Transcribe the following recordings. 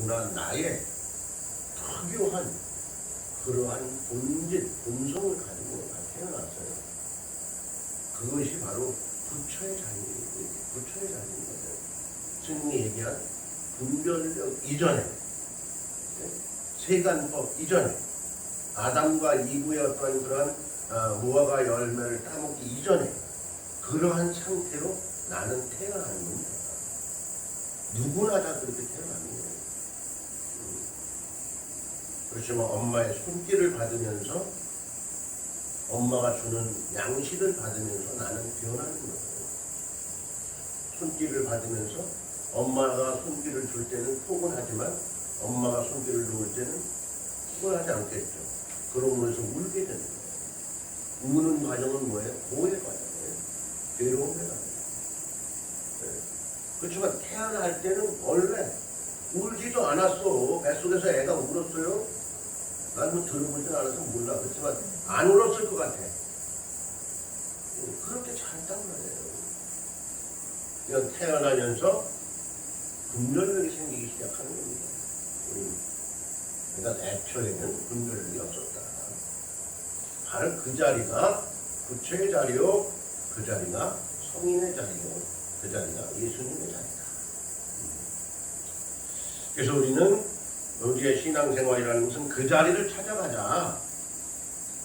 누구나 나의 특유한 그러한 본질, 본성을 가지고 태어났어요. 그것이 바로 부처의 자리예요. 부처의 자리인 거죠. 스님이 얘기한 분별력 이전에, 세간법 이전에, 아담과 이브의 어떤 그런 무화과 열매를 따먹기 이전에 그러한 상태로 나는 태어나는 겁니다. 누구나 다 그렇게 태어나는 거예요. 그렇지만 엄마의 손길을 받으면서 엄마가 주는 양식을 받으면서 나는 태어나는 거예요. 손길을 받으면서 엄마가 손길을 줄 때는 포근하지만 엄마가 손길을 놓을 때는 포근하지 않겠죠. 그러면서 울게 되는 거예요. 우는 과정은 뭐예요? 고의 과정이에요. 괴로움의 과정이에요. 그렇지만 태어날 때는 원래 울지도 않았어. 뱃속에서 애가 울었어요. 난 뭐 들어보진 않아서 몰라. 그렇지만 안 울었을 것 같아. 그렇게 잘했단 말이에요. 그냥 태어나면서 분별력이 생기기 시작하는 겁니다. 그러니까 애초에는 분별력이 없었다. 바로 그 자리가 부처의 자리요, 그 자리가 성인의 자리요, 그 자리가 예수님의 자리다. 그래서 우리는 우리의 신앙생활이라는 것은 그 자리를 찾아가자.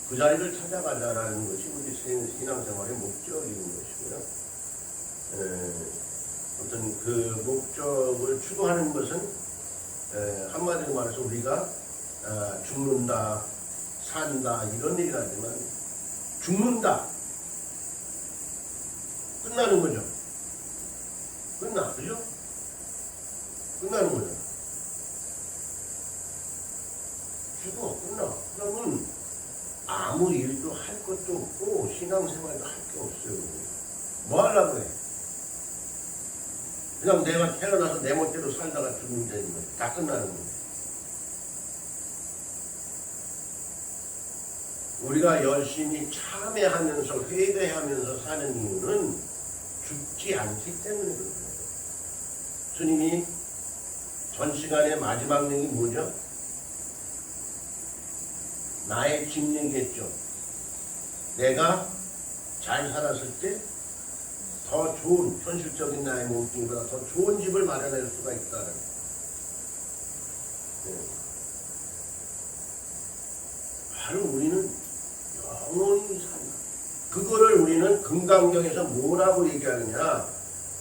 그 자리를 찾아가자라는 것이 우리 신앙생활의 목적인 것이고요. 아무튼 그 목적을 추구하는 것은 한마디로 말해서 우리가 죽는다, 산다 이런 얘기를 하지만 죽는다. 끝나는 거죠. 그죠? 끝나는 거죠. 죽어, 끝나. 그러면 아무 일도 할 것도 없고 신앙생활도 할 게 없어요. 뭐 하려고 해? 그냥 내가 태어나서 내 멋대로 살다가 죽는 되는 거예요. 다 끝나는 거예요. 우리가 열심히 참회하면서 회개하면서 사는 이유는 죽지 않기 때문에 그런 거예요. 스님이 전 시간의 마지막 얘기 뭐죠? 나의 집 얘기했죠. 내가 잘 살았을 때 더 좋은 현실적인 나의 몸뚱이보다 더 좋은 집을 마련할 수가 있다는. 바로 우리는 영원히 산다. 그거를 우리는 금강경에서 뭐라고 얘기하느냐?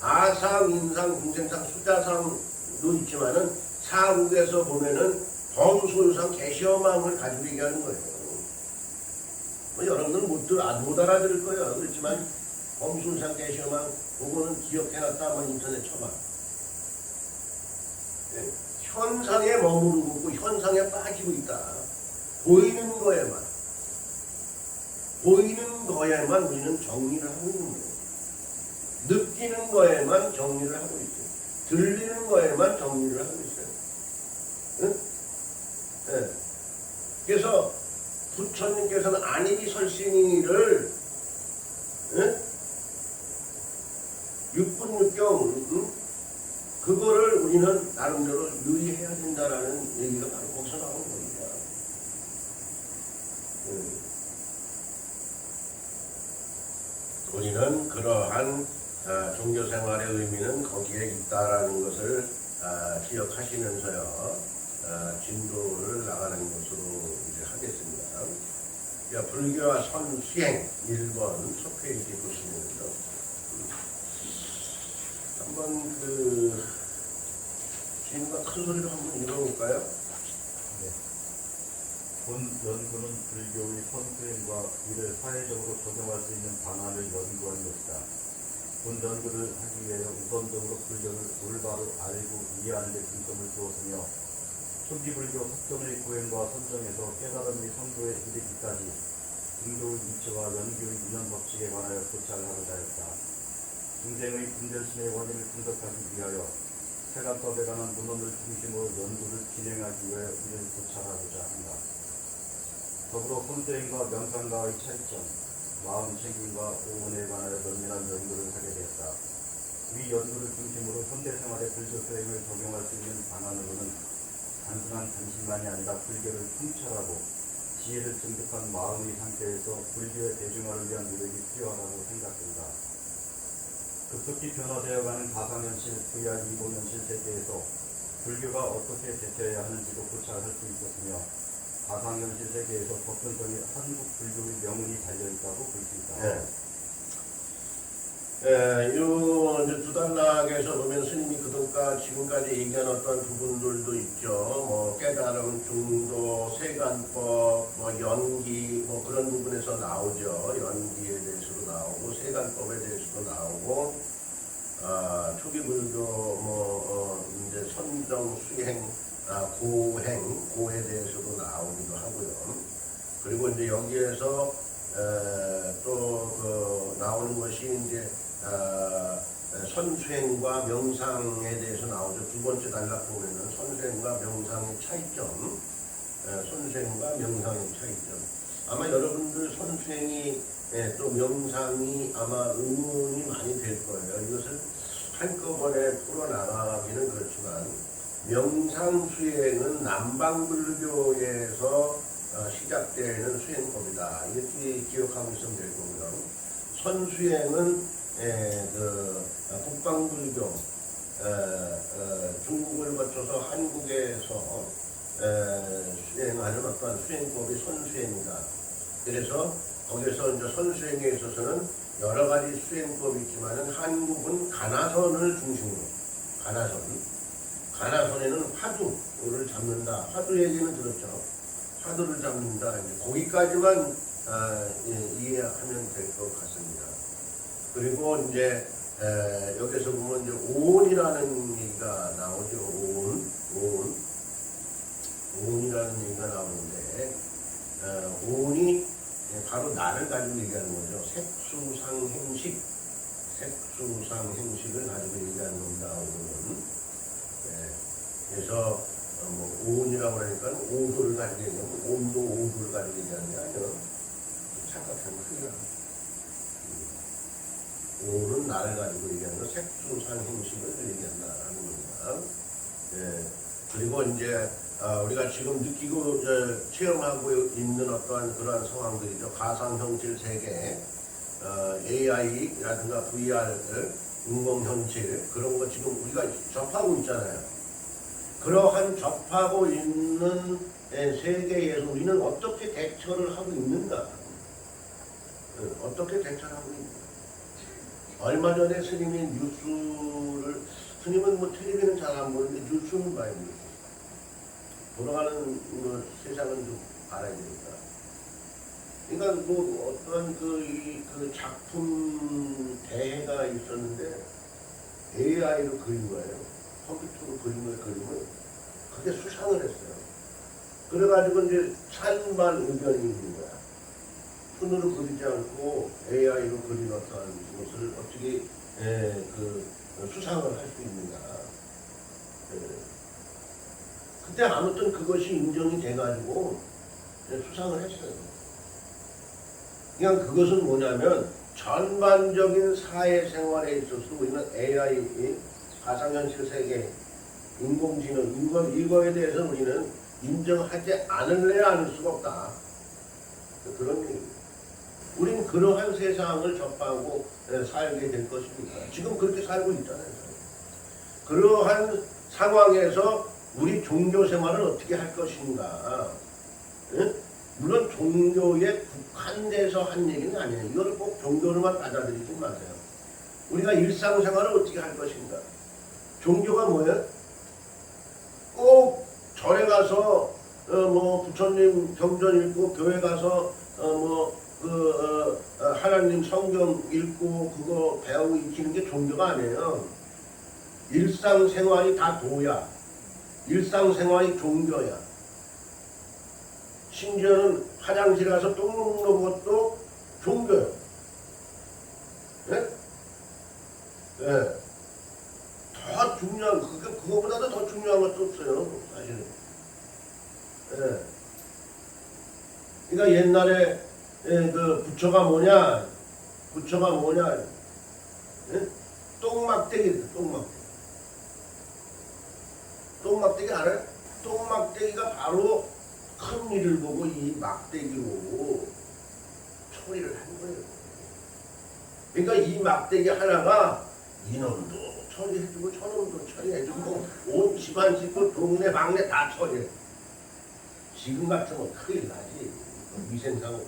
아상, 인상, 중생상, 수자상도 있지만은 사국에서 보면은 범소유상, 개시험함을 가지고 얘기하는 거예요. 뭐 여러분들은 못 알아들을 거예요. 그렇지만 범소유상, 개시험함 그거는 기억해놨다 한번 인터넷 쳐봐. 현상에 머무르고 있고 현상에 빠지고 있다. 보이는 거에만 우리는 정리를 하고 있는 거예요. 느끼는 거에만 정리를 하고 있어요. 들리는 거에만 정리를 하고 있어요. 응? 네. 그래서 부처님께서는 아니비설신이를 육분육경 그거를 우리는 나름대로 유의해야 된다라는 얘기가 바로 거기서 나오는 겁니다. 우리는 그러한 종교생활의 의미는 거기에 있다라는 것을 기억하시면서요. 진도를 나가는 것으로 이제 하겠습니다. 불교와 선시행 1번 첫 페이지 보시면서 한번 주인과 큰 소리로 한번 읽어볼까요? 네. 본 연구는 불교의 선수행과 이를 사회적으로 적용할 수 있는 방안을 연구하는 것이다. 본 연구를 하기 위해 우선적으로 불교를 올바로 알고 이해하는 데 중점을 두었으며 초기 불교 석존의 고행과 선정에서 깨달음의 성도에 이르기까지 중도의 이치와 연교의 인연 법칙에 관하여 조차를 하고자 했다. 중생의 분별심의 원인을 분석하기 위하여 세간법에 관한 문헌을 중심으로 연구를 진행하기 위하여 이를 조차하고자 한다. 더불어 손수행과 명상과의 차이점, 마음 챙김과 오온에 관하여 면밀한 연구를 하게 되었다. 위 연구를 중심으로 현대생활의 불교 수행을 적용할 수 있는 방안으로는 단순한 관심만이 아니라 불교를 통찰하고 지혜를 증득한 마음의 상태에서 불교의 대중화를 위한 노력이 필요하다고 생각된다. 급속히 변화되어가는 가상현실 VR 20현실 세계에서 불교가 어떻게 대처해야 하는지도 고찰할 수 있었으며 가상현실 세계에서 접근성이 한국 불교의 명운이 달려있다고 볼 수 있다. 요 이제 두 단락에서 보면 스님이 지금까지 얘기한 어떤 부분들도 있죠. 뭐 깨달음, 중도, 세간법, 뭐 연기, 뭐 그런 부분에서 나오죠. 연기에 대해서도 나오고 세간법에 대해서도 나오고, 초기 불교 이제 선정, 수행, 고에 대해서도 나오기도 하고요. 그리고 이제 여기에서 또 나오는 것이 이제 선수행과 명상에 대해서 나오죠. 두 번째 단락 보면은 선수행과 명상의 차이점, 선수행과 명상의 차이점. 아마 여러분들 선수행이 또 명상이 아마 의문이 많이 될 거예요. 이것을 한꺼번에 풀어나가기는 그렇지만 명상 수행은 남방불교에서 시작되는 수행법이다. 이렇게 기억하고 있으면 될 거고요. 선수행은 북방불교, 중국을 거쳐서 한국에서 수행하는 어떤 수행법이 선수행이다. 그래서 거기서 이제 선수행에 있어서는 여러 가지 수행법이 있지만은 한국은 가나선을 중심으로, 가나선에는 화두를 잡는다. 화두 얘기는 들었죠. 화두를 잡는다. 이제 거기까지만 이해하면 될 것 같습니다. 그리고 이제 여기서 보면 이제 오온이라는 얘기가 나오죠. 오온이라는 얘기가 나오는데 오온이 바로 나를 가지고 얘기하는 거죠. 색수상행식을 가지고 얘기하는 겁니다. 오온은. 그래서 오온이라고 하니까 오도를 가지고 얘기하면 온도 오도를 가지고 얘기하는 게 아니라 착각하면 큰일 납니다. 오는 나를 가지고 얘기하는 거 색수상행식을 얘기한다라는 겁니다. 그리고 이제 우리가 지금 느끼고 체험하고 있는 어떠한 그러한 상황들이죠. 가상현실 세계, AI라든가 VR, 인공현실 그런 거 지금 우리가 접하고 있잖아요. 그러한 접하고 있는 세계에서 우리는 어떻게 대처를 하고 있는가? 어떻게 대처를 하고 있는가? 얼마 전에 스님이 뉴스를, 스님은 뭐 텔레비는 잘 안 보는데 뉴스는 봐요. 돌아가는 세상은 좀 알아야 되니까. 그러니까 뭐 어떤 그 작품 대회가 있었는데 AI로 그린 거예요. 컴퓨터로 그린 거예요, 그림을. 그게 수상을 했어요. 그래가지고 이제 찬반 의견이 있는 거야. 손으로 그리지 않고 AI로 그린 어떠한 것을 어떻게 수상을 할 수 있는가. 그때 아무튼 그것이 인정이 돼가지고 수상을 했어요. 그냥 그것은 뭐냐면 전반적인 사회생활에 있어서 우리는 AI, 가상현실 세계, 인공지능 이거에 대해서 우리는 인정하지 않을래야 않을 수가 없다. 그런 얘기입니다. 우린 그러한 세상을 접하고 살게 될 것입니다. 지금 그렇게 살고 있잖아요. 그러한 상황에서 우리 종교 생활을 어떻게 할 것인가. 물론 종교에 국한돼서 한 얘기는 아니에요. 이걸 꼭 종교로만 받아들이지 마세요. 우리가 일상생활을 어떻게 할 것인가. 종교가 뭐예요? 꼭 절에 가서 부처님 경전 읽고 교회 가서 하나님 성경 읽고 그거 배우고 익히는 게 종교가 아니에요. 일상생활이 다 도야. 일상생활이 종교야. 심지어는 화장실 가서 똥 먹는 것도 종교예요. 예? 예. 더 중요한, 그거보다도 더 중요한 것도 없어요. 사실은. 예. 그러니까 옛날에 그 부처가 뭐냐? 예? 똥막대기, 똥막대기 알아요? 똥막대기가 바로 큰 일을 보고 이 막대기로 처리를 한 거예요. 그러니까 이 막대기 하나가 이놈도 처리해주고 저놈도 처리해주고 온 집안 식구 동네 방네 다 처리해. 지금 같으면 큰일 나지. 위생상으로.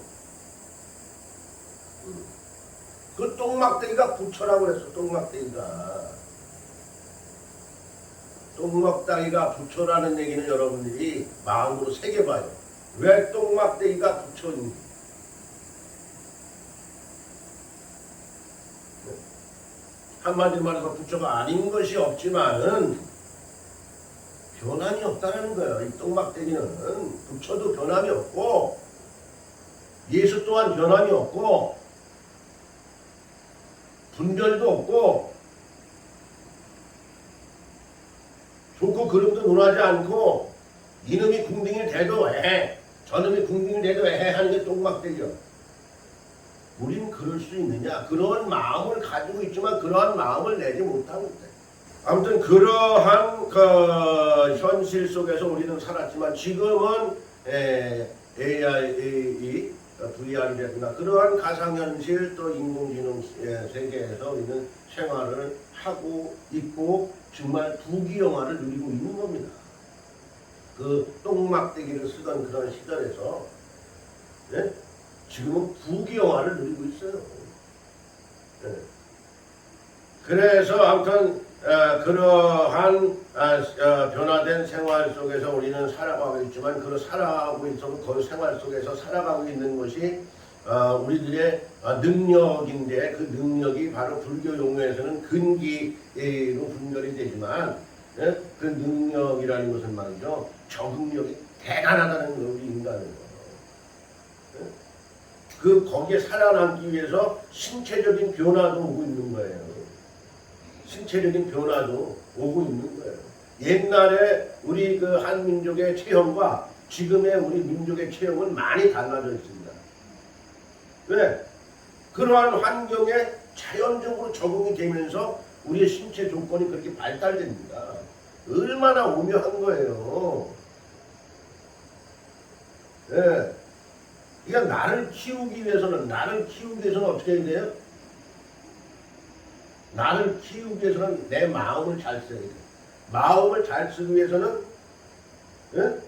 그 똥막대기가 부처라고 그랬어. 똥막대기가 부처라는 얘기는 여러분들이 마음으로 새겨봐요. 왜 똥막대기가 부처인지. 한마디로 말해서 부처가 아닌 것이 없지만은 변함이 없다는 거예요. 이 똥막대기는 부처도 변함이 없고 예수 또한 변함이 없고 분별도 없고 좋고 그름도 논하지 않고 이놈이 궁딩이 돼도 해 저놈이 궁딩이 돼도 해 하는 게 똥막대기야. 우린 그럴 수 있느냐? 그런 마음을 가지고 있지만 그러한 마음을 내지 못하고 있다. 아무튼 그러한 그 현실 속에서 우리는 살았지만 지금은 AI, VR이라든가 그러한 가상현실 또 인공지능 세계에서 우리는 생활을 하고 있고 정말 부귀영화를 누리고 있는 겁니다. 그 똥막대기를 쓰던 그런 시절에서 예? 지금은 부귀영화를 누리고 있어요. 예. 그래서 아무튼 그러한 변화된 생활 속에서 우리는 살아가고 있지만 그 살아가고 있어도 그 생활 속에서 살아가고 있는 것이 우리들의 능력인데 그 능력이 바로 불교 용어에서는 근기로 분별이 되지만 예? 그 능력이라는 것은 말이죠. 적응력이 대단하다는 거 우리 인간은. 거기에 살아남기 위해서 신체적인 변화도 오고 있는 거예요. 신체적인 변화도 오고 있는 거예요. 옛날에 우리 그 한민족의 체형과 지금의 우리 민족의 체형은 많이 달라져 있습니다. 왜? 그러한 환경에 자연적으로 적응이 되면서 우리의 신체 조건이 그렇게 발달됩니다. 얼마나 오묘한 거예요. 예. 그러니까 나를 키우기 위해서는 어떻게 해야 돼요? 나를 키우기 위해서는 내 마음을 잘 써야 돼요. 마음을 잘 쓰기 위해서는 예?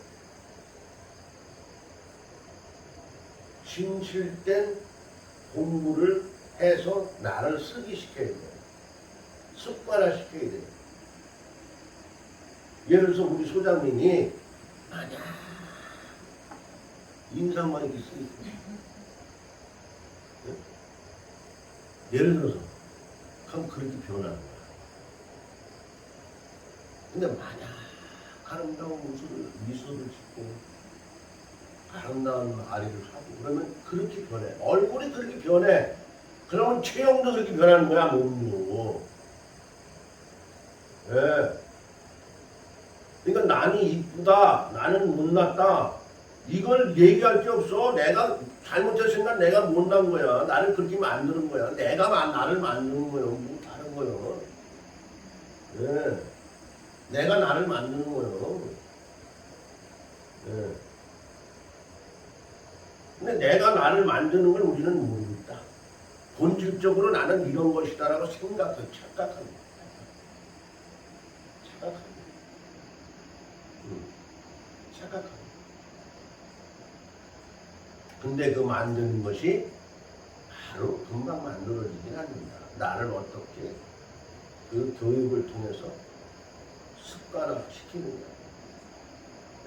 진실된 공부를 해서 나를 쓰기 시켜야 돼요. 습관화 시켜야 돼요. 예를 들어서 우리 소장님이 만약 인상만 이렇게 쓰있어요. 네? 예를 들어서 그럼 그렇게 변하는 거야. 근데 만약 아름다운 미소를 짓고 아름다운 아리를 하고 그러면 그렇게 변해. 얼굴이 그렇게 변해. 그러면 체형도 그렇게 변하는 거야, 몸도. 예. 그러니까 나는 이쁘다, 나는 못났다. 이걸 얘기할 게 없어. 내가 잘못했으니까 내가 못난 거야. 나를 그렇게 만드는 거야. 내가 나를 만드는 거야. 뭐 다른 거요. 예. 내가 나를 만드는 거요. 예. 근데 내가 나를 만드는 걸 우리는 모른다. 본질적으로 나는 이런 것이다라고 착각합니다. 착각합니다. 근데 그 만드는 것이 바로 금방 만들어지진 않는다. 나를 어떻게 그 교육을 통해서 습관화시키느냐.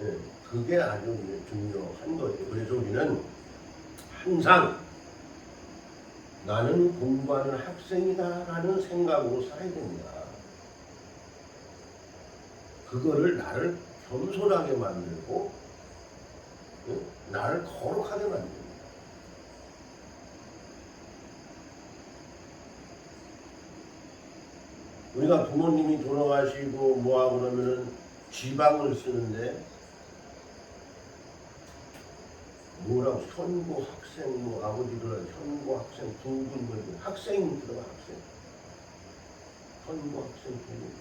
네, 그게 아주 중요한 거예요. 그래서 우리는 항상 나는 공부하는 학생이다라는 생각으로 살아야 됩니다. 그거를 나를 겸손하게 만들고 나를 거룩하게 만듭니다. 우리가 부모님이 돌아가시고 뭐하고 그러면은 지방을 쓰는데 뭐라고 현고 학생 뭐 아버지들 현고 학생 부군 뭐 학생이 들어가 학생 현고 학생 부군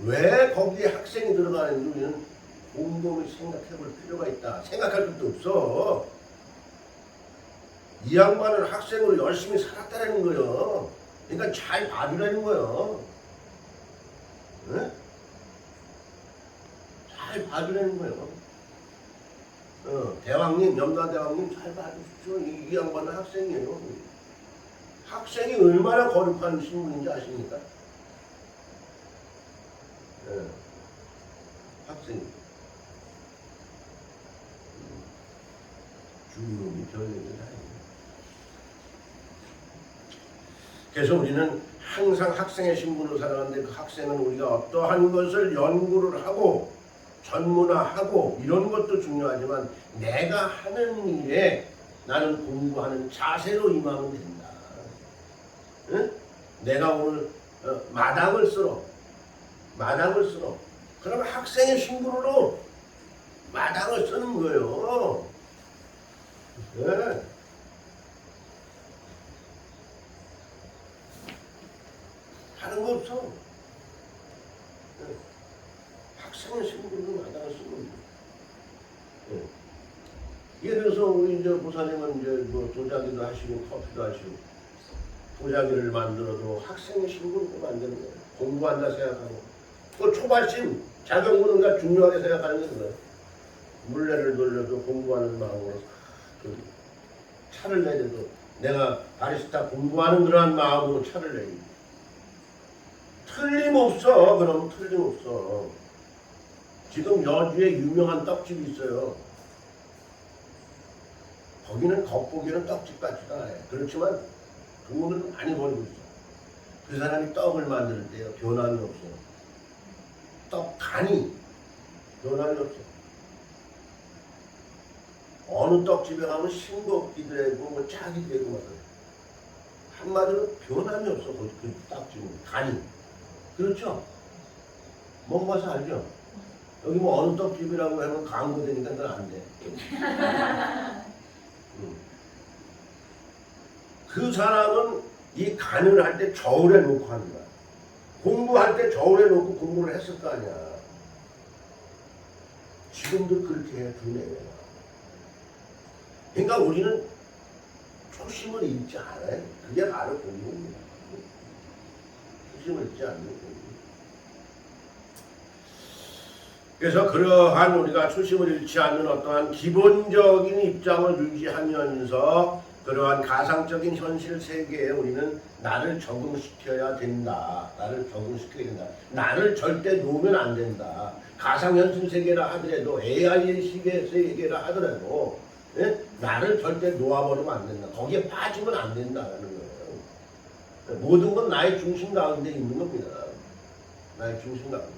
왜 거기에 학생이 들어가는지 우리는 곰곰이 생각해 볼 필요가 있다. 생각할 것도 없어. 이 양반은 학생으로 열심히 살았다라는 거예요. 그러니까 잘 봐주라는 거예요. 네? 잘 봐주라는 거예요. 대왕님, 염라대왕님 잘 봐주십시오. 이 양반은 학생이에요. 학생이 얼마나 거룩한 신분인지 아십니까? 학생이. 주님이 별얘기는 아니에요. 그래서 우리는 항상 학생의 신분으로 살아가는데 그 학생은 우리가 어떠한 것을 연구를 하고 전문화하고 이런 것도 중요하지만 내가 하는 일에 나는 공부하는 자세로 임하면 된다. 응? 내가 오늘 마당을 쓸어. 그러면 학생의 신분으로 마당을 쓰는 거예요. 네. 다른 거 없어. 네. 학생의 신분으로 마당을 쓰는 거예요. 네. 예를 들어서 우리 이제 보사님은 이제 뭐 도자기도 하시고 커피도 하시고 도자기를 만들어도 학생의 신분으로 만드는 거예요. 공부한다 생각하고 그 초발심 자격문은가 중요하게 생각하는 거예요. 물레를 돌려도 공부하는 마음으로 차를 내려도 내가 바리스타 공부하는 그러한 마음으로 차를 내리. 틀림없어. 그럼 틀림없어. 지금 여주에 유명한 떡집이 있어요. 거기는 겉보기에는 떡집 같지가 않아요. 그렇지만 돈을 많이 벌고 있어. 그 사람이 떡을 만들 때요 변함이 없어요. 떡 간이 변함이 없어. 어느 떡집에 가면 싱겁기도 하고 뭐 짜기도 하고 막 한마디로 변함이 없어. 그 떡집은 간이. 그렇죠? 먹어봐서 알죠? 여기 뭐 어느 떡집이라고 하면 광고되니까 그건 안 돼. 그 사람은 이 간을 할 때 저울에 놓고 하는 거야. 공부할 때 저울에 놓고 공부를 했을 거 아니야. 지금도 그렇게 해 두네. 그러니까 우리는 초심을 잃지 않아요. 그게 바로 공부입니다. 초심을 잃지 않는 공부. 그래서 그러한 우리가 초심을 잃지 않는 어떠한 기본적인 입장을 유지하면서 그러한 가상적인 현실 세계에 우리는 나를 적응시켜야 된다. 나를 절대 놓으면 안 된다. 가상현실 세계라 하더라도 AI의 세계라 하더라도 나를 절대 놓아버리면 안 된다. 거기에 빠지면 안 된다는 거예요. 모든 건 나의 중심 가운데 있는 겁니다. 나의 중심 가운데.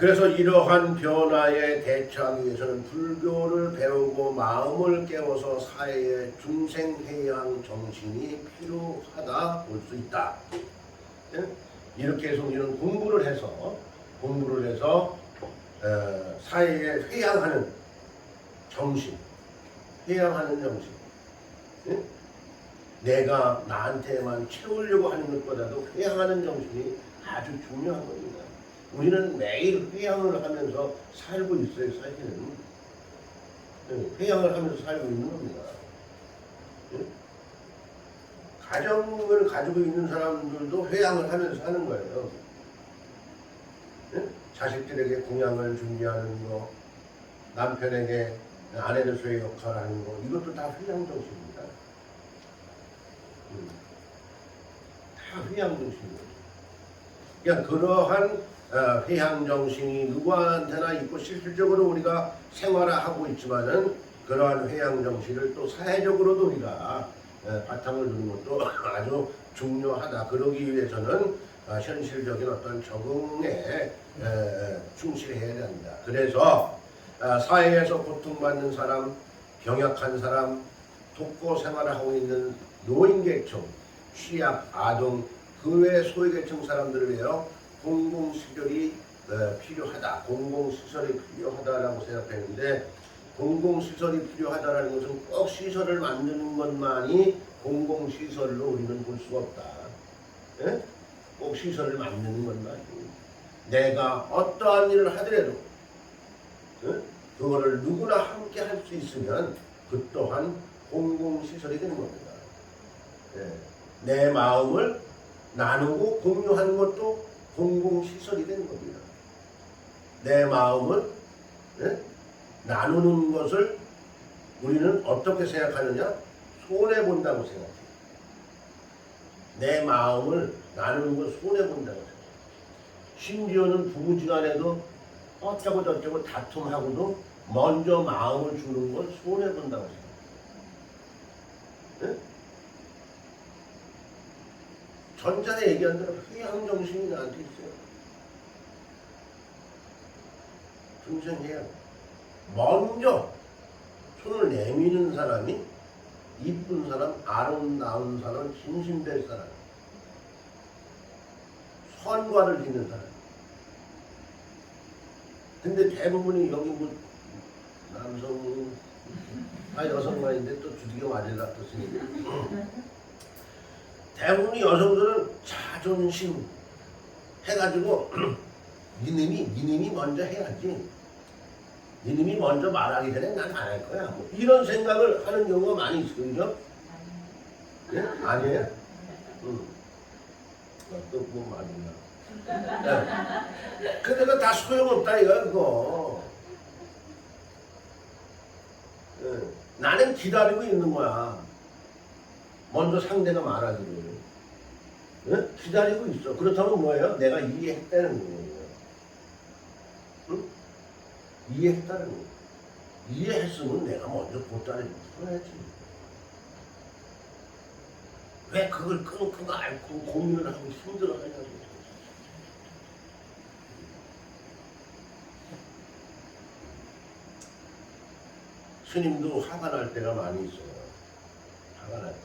그래서 이러한 변화에 대처하기 위해서는 불교를 배우고 마음을 깨워서 사회의 중생해양 정신이 필요하다 볼 수 있다. 이렇게 해서 우리는 공부를 해서 사회에 회양하는 정신. 내가 나한테만 채우려고 하는 것보다도 회양하는 정신이 아주 중요한 겁니다. 우리는 매일 회양을 하면서 살고 있어요. 사실은 회양을 하면서 살고 있는 겁니다. 가정을 가지고 있는 사람들도 회양을 하면서 하는 거예요. 자식들에게 공양을 준비하는 거, 남편에게 아내로서의 역할을 하는 거, 이것도 다 회양 정신입니다. 다 회양 정신입니다. 그러니까 그러한 회양 정신이 누구한테나 있고 실질적으로 우리가 생활화하고 있지만은 그러한 회양 정신을 또 사회적으로도 우리가 바탕을 두는 것도 아주 중요하다. 그러기 위해서는 현실적인 어떤 적응에 충실해야 된다. 그래서 사회에서 고통받는 사람, 병약한 사람, 독거 생활을 하고 있는 노인계층, 취약, 아동, 그 외 소외계층 사람들을 위하여 공공시설이 필요하다. 공공시설이 필요하다라고 생각했는데 공공시설이 필요하다라는 것은 꼭 시설을 만드는 것만이 공공시설로 우리는 볼 수가 없다. 꼭 시설을 만드는 것만이 내가 어떠한 일을 하더라도 그거를 누구나 함께 할 수 있으면 그 또한 공공시설이 되는 겁니다. 내 마음을 나누고 공유하는 것도 공공시설이 되는 겁니다. 내 마음을 나누는 것을 우리는 어떻게 생각하느냐? 손해본다고 생각해요. 내 마음을 나누는 걸 손해본다고 생각해요. 심지어는 부부지간에도 어쩌고 저쩌고 다툼하고도 먼저 마음을 주는 걸 손해본다고 생각해요. 전자에 얘기한 대로 회양정신이 나한테 있어요. 중생해야 먼저 손을 내미는 사람이 이쁜 사람, 아름다운 사람, 진심될 사람, 선과를 짓는 사람. 근데 대부분이 여기 뭐 남성, 여성만인데 또 주디가 맞을라 또 쓰니까 대부분이 여성들은 자존심 해가지고 니님이 먼저 해야지. 니님이 먼저 말하기 전에 난 안 할 거야. 뭐 이런 생각을 하는 경우가 많이 있어요. 그죠? 예? 아니에요? 또 뭐 말이나. 예. 그러니까 다 소용없다 이거야 그거. 예. 나는 기다리고 있는 거야. 먼저 상대가 말하기를. 예? 기다리고 있어. 그렇다면 뭐예요? 내가 이해했다는 거예요. 응? 이해했다는 거예요. 이해했으면 내가 먼저 보따리를 풀어야지. 왜 그걸 끊고 앓고 고민을 하고 힘들어하냐고. 스님도 화가 날 때가 많이 있어요. 화가 날 때.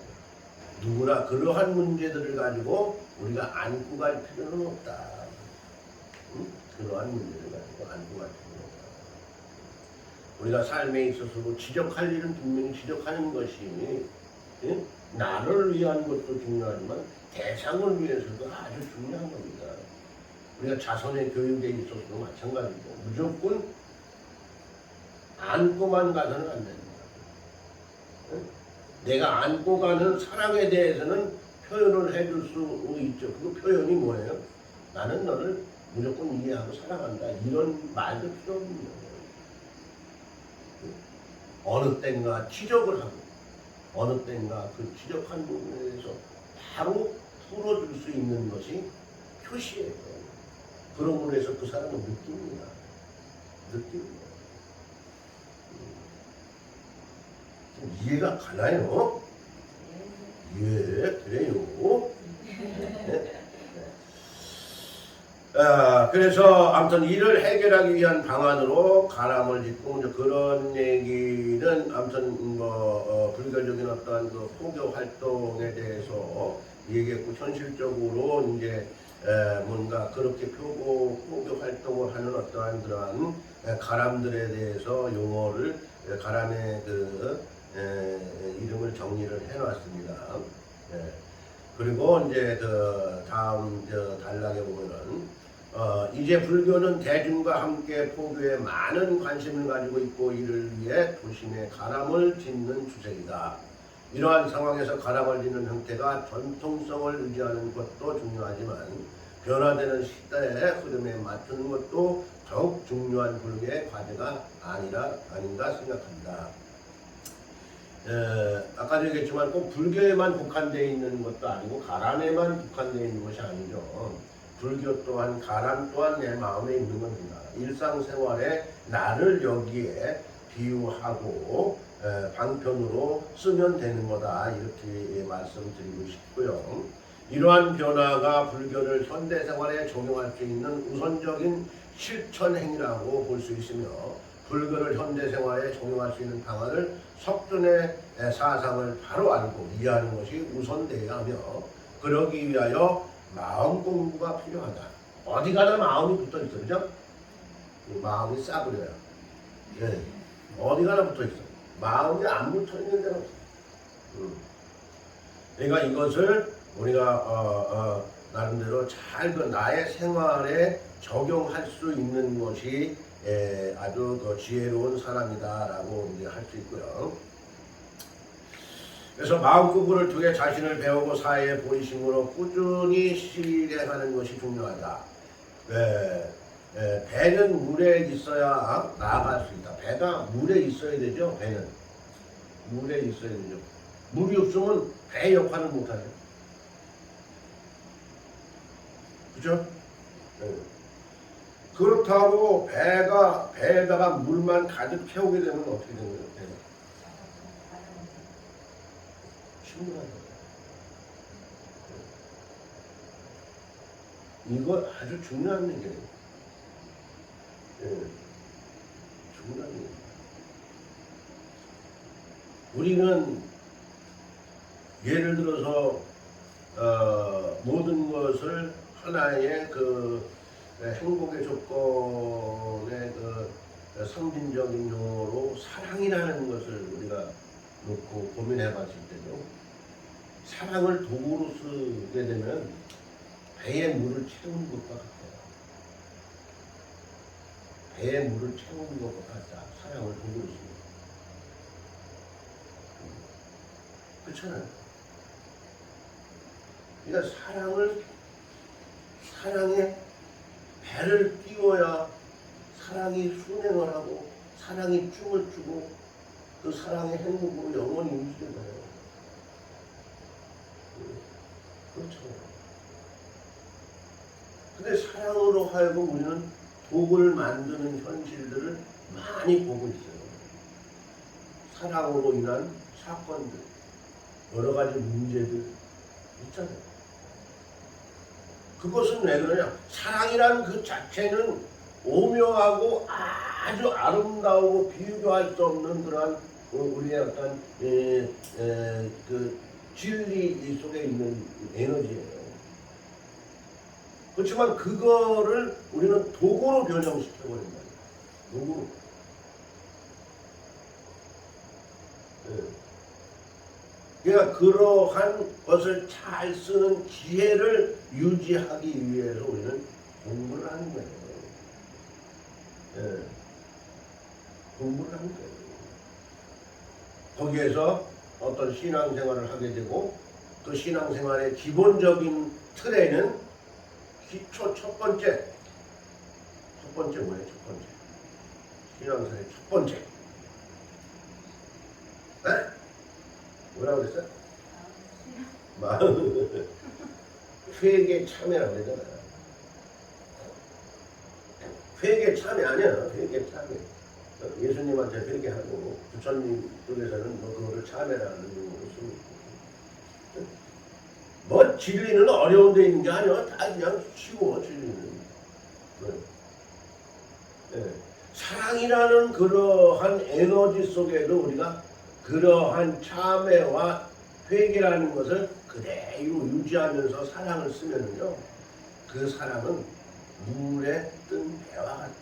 누구나 그러한 문제들을 가지고 우리가 안고 갈 필요는 없다. 응? 그러한 문제를 가지고 안고 갈 필요는 없다. 우리가 삶에 있어서도 지적할 일은 분명히 지적하는 것이 응? 나를 위한 것도 중요하지만 대상을 위해서도 아주 중요한 겁니다. 우리가 자손의 교육에 있어서도 마찬가지고 무조건 안고만 가서는 안 됩니다. 응? 내가 안고 가는 사랑에 대해서는 표현을 해줄 수 있죠. 그 표현이 뭐예요? 나는 너를 무조건 이해하고 사랑한다. 이런 말도 필요 없는 거예요. 어느 땐가 지적을 하고 어느 땐가 그 지적한 부분에 대해서 바로 풀어줄 수 있는 것이 표시예요. 그러므로 해서 그 사람은 느낍니다. 느낍니다. 이해가 가나요? 예, 그래요. 네. 그래서 아무튼 이를 해결하기 위한 방안으로 가람을 짓고 이제 그런 얘기는 아무튼 뭐 불교적인 어떠한 그 포교 활동에 대해서 얘기했고 현실적으로 이제 뭔가 그렇게 포교 활동을 하는 어떠한 그러한 가람들에 대해서 용어를 가람의 그 이름을 정리를 해놨습니다. 그리고 이제 그 다음 단락에 보면은 이제 불교는 대중과 함께 포교에 많은 관심을 가지고 있고 이를 위해 도심에 가람을 짓는 추세이다. 이러한 상황에서 가람을 짓는 형태가 전통성을 유지하는 것도 중요하지만 변화되는 시대의 흐름에 맞추는 것도 더욱 중요한 불교의 과제가 아닌가 생각한다. 아까도 얘기했지만 꼭 불교에만 국한되어 있는 것도 아니고 가람에만 국한되어 있는 것이 아니죠. 불교 또한 가람 또한 내 마음에 있는 겁니다. 일상생활에 나를 여기에 비유하고 방편으로 쓰면 되는 거다 이렇게 말씀드리고 싶고요. 이러한 변화가 불교를 현대생활에 적용할 수 있는 우선적인 실천행위라고 볼 수 있으며 불교를 현대생활에 적용할 수 있는 방안을 석존의 사상을 바로 알고 이해하는 것이 우선되어야 하며 그러기 위하여 마음 공부가 필요하다. 어디 가나 마음이 붙어있어. 그죠? 마음이 싸구려요. 예. 어디 가나 붙어있어. 마음이 안 붙어있는 데는 없어. 그러니까 이것을 우리가 나름대로 잘 그 나의 생활에 적용할 수 있는 것이 아주 그 지혜로운 사람이다라고 이제 할 수 있고요. 그래서 마음고구를 통해 자신을 배우고 사회에 보이심으로 꾸준히 실행하는 것이 중요하다. 배는 물에 있어야 나아갈 수 있다. 배가 물에 있어야 되죠. 배는 물에 있어야 되죠. 물이 없으면 배 역할을 못하죠. 그죠? 그렇다고 배에다가 물만 가득 채우게 되면 어떻게 되는 거예요? 배가 충분하죠. 이거 아주 중요한 얘기예요. 중요한 얘기. 우리는 예를 들어서 모든 것을 하나의 그 행복의 조건의 그 상징적인 용어로 사랑이라는 것을 우리가 놓고 고민해 봤을 때도 사랑을 도구로 쓰게 되면 배에 물을 채우는 것과 같아요. 배에 물을 채우는 것과 같다. 사랑을 도구로 쓰는. 그렇잖아요. 그러니까 사랑에 배를 띄워야 사랑이 순행을 하고 사랑이 춤을 추고 그 사랑의 행복으로 영원히 유지되나요? 그렇죠. 근데 사랑으로 하여금 우리는 독을 만드는 현실들을 많이 보고 있어요. 사랑으로 인한 사건들, 여러 가지 문제들 있잖아요. 그것은 왜 그러냐? 사랑이란 그 자체는 오묘하고 아주 아름다우고 비교할 수 없는 그러한 우리의 어떤 그 진리 속에 있는 에너지예요. 그렇지만 그거를 우리는 도구로 변형시켜버린 말이에요. 도구로. 그러니까 그러한 것을 잘 쓰는 지혜를 유지하기 위해서 우리는 공부를 하는 거예요. 공부를 하는 거예요. 거기에서 어떤 신앙생활을 하게 되고 그 신앙생활의 기본적인 틀에는 기초 첫 번째 뭐예요? 첫 번째 신앙생활의 첫 번째 뭐라고 그랬어요? 마음 회개 참여라고 그러잖아. 회개 참여 아니야. 회개 참여. 예수님한테 회개하고 부처님 쪽에서는 뭐 그거를 참여라는 용어로 쓰고 뭐 진리는 어려운 데 있는 게 아니야. 다 그냥 쉬워 진리는. 사랑이라는 그러한 에너지 속에도 우리가 그러한 참회와 회개라는 것을 그대로 유지하면서 사랑을 쓰면요, 그 사랑은 물에 뜬 배와 같이